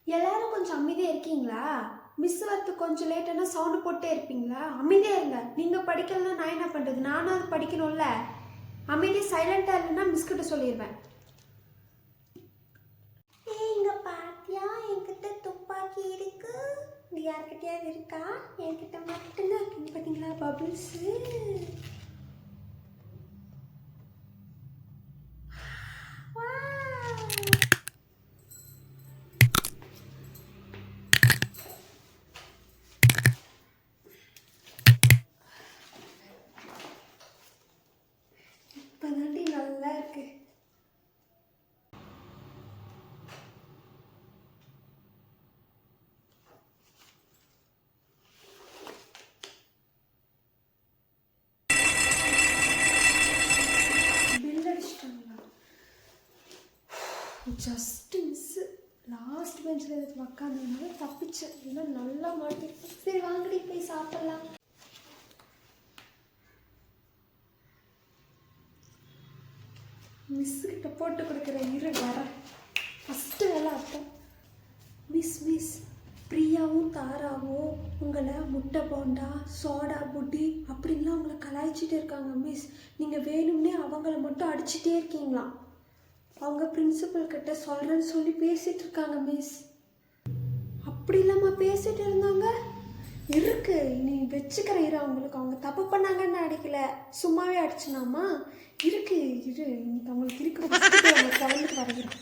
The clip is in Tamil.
எல்லாரும் கொஞ்சம் அமைதியாக இருக்கீங்களா? மிஸ் வரது கொஞ்சம் லேட்டானா சவுண்டு போட்டே இருப்பீங்களா? அமைதியாக இருங்க. நீங்கள் படிக்கலன்னா நான் என்ன பண்ணுறது? நானும் அது படிக்கணும்ல. அமைதியாக சைலண்ட்டாக இல்லைன்னா மிஸ்கிட்ட சொல்லிடுவேன். இங்கே பாத்தியா, என்கிட்ட துப்பாக்கி இருக்கு. இது யார்கிட்டயாவது இருக்கா? என்கிட்ட மட்டும்தான் இருக்குங்க. பார்த்தீங்களா பபிள்ஸு? இப்போதாண்டி நல்லா இருக்கு. பில் அடிச்சிட்டாங்களா? Just miss. லாஸ்ட் பெஞ்சில் இதுக்கு உக்காந்ததுனால தப்பிச்சேன். இல்லை நல்லா மாட்டிருக்கேன். சரி வாங்கடி போய் சாப்பிட்லாம். மிஸ்ஸுக்கிட்ட போட்டு கொடுக்குற இரு வர. ஃபஸ்ட்டு வேலை அப்போ. மிஸ் பிரியாவும் தாராவும் உங்களை முட்டை போண்டா சோடா புட்டி அப்படின்லாம் உங்களை கலாய்ச்சிட்டே இருக்காங்க மிஸ். நீங்கள் வேணும்னே அவங்கள மட்டும் அடிச்சுட்டே இருக்கீங்களா? அவங்க பிரின்சிபல் கிட்ட சொல்கிறேன்னு சொல்லி பேசிகிட்டு இருக்காங்க மிஸ். அப்படி இல்லாமல் பேசிகிட்டு இருந்தாங்க. இருக்கு, நீ வச்சுக்கிற இரு. அவங்களுக்கு அவங்க தப்பு பண்ணாங்கன்னு அடிக்கல, சும்மாவே அடிச்சுனாமா இருக்கு. இரு, இன்னைக்கு அவங்களுக்கு இருக்கிற கவலைக்கு வரணும்.